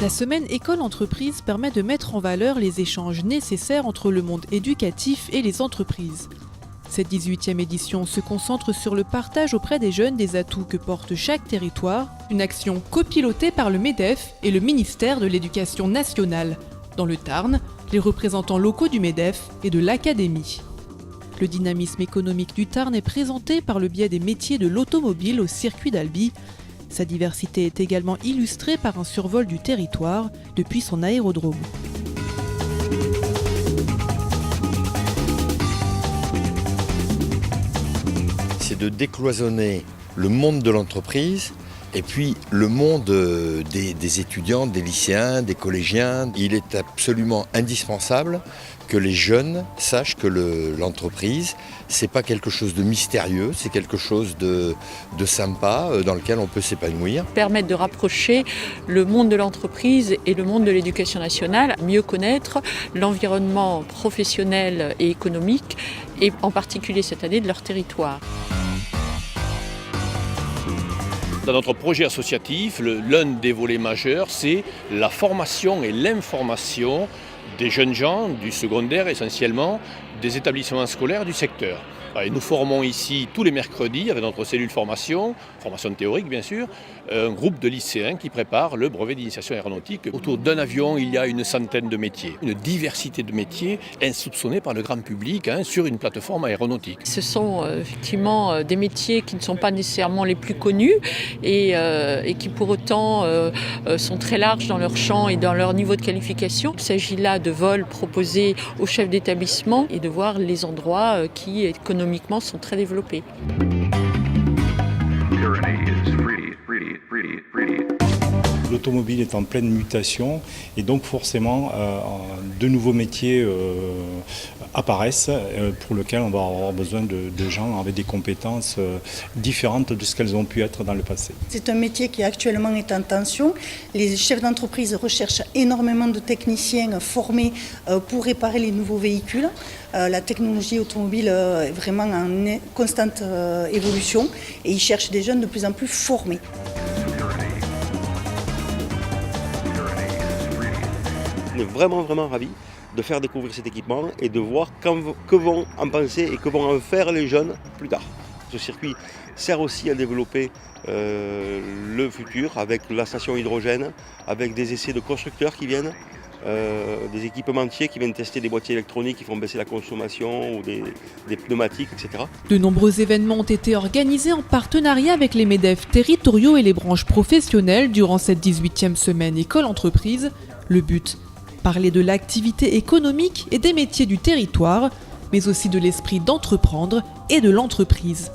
La semaine École-Entreprise permet de mettre en valeur les échanges nécessaires entre le monde éducatif et les entreprises. Cette 18e édition se concentre sur le partage auprès des jeunes des atouts que porte chaque territoire, une action copilotée par le MEDEF et le ministère de l'Éducation nationale. Dans le Tarn, les représentants locaux du MEDEF et de l'Académie. Le dynamisme économique du Tarn est présenté par le biais des métiers de l'automobile au circuit d'Albi. Sa diversité est également illustrée par un survol du territoire depuis son aérodrome. C'est de décloisonner le monde de l'entreprise et puis le monde des étudiants, des lycéens, des collégiens. Il est absolument indispensable que les jeunes sachent que l'entreprise, c'est pas quelque chose de mystérieux, c'est quelque chose de sympa dans lequel on peut s'épanouir. Permettre de rapprocher le monde de l'entreprise et le monde de l'éducation nationale, mieux connaître l'environnement professionnel et économique et en particulier cette année de leur territoire. Dans notre projet associatif, l'un des volets majeurs, c'est la formation et l'information des jeunes gens, du secondaire essentiellement, des établissements scolaires du secteur. Et nous formons ici tous les mercredis avec notre cellule formation théorique bien sûr, un groupe de lycéens qui préparent le brevet d'initiation aéronautique. Autour d'un avion, il y a une centaine de métiers, une diversité de métiers insoupçonnés par le grand public sur une plateforme aéronautique. Ce sont effectivement des métiers qui ne sont pas nécessairement les plus connus et qui pour autant sont très larges dans leur champ et dans leur niveau de qualification. Il s'agit là de vols proposés aux chefs d'établissement et de voir les endroits qui économiquement sont très développés. L'automobile est en pleine mutation et donc forcément de nouveaux métiers apparaissent pour lesquels on va avoir besoin de gens avec des compétences différentes de ce qu'elles ont pu être dans le passé. C'est un métier qui actuellement est en tension. Les chefs d'entreprise recherchent énormément de techniciens formés pour réparer les nouveaux véhicules. La technologie automobile est vraiment en constante évolution et ils cherchent des jeunes de plus en plus formés. On est vraiment ravis de faire découvrir cet équipement et de voir que vont en penser et que vont en faire les jeunes plus tard. Ce circuit sert aussi à développer le futur avec la station hydrogène, avec des essais de constructeurs qui viennent, des équipementiers qui viennent tester des boîtiers électroniques qui font baisser la consommation ou des pneumatiques, etc. De nombreux événements ont été organisés en partenariat avec les MEDEF territoriaux et les branches professionnelles durant cette 18e semaine École-Entreprise. Le but, parler de l'activité économique et des métiers du territoire, mais aussi de l'esprit d'entreprendre et de l'entreprise.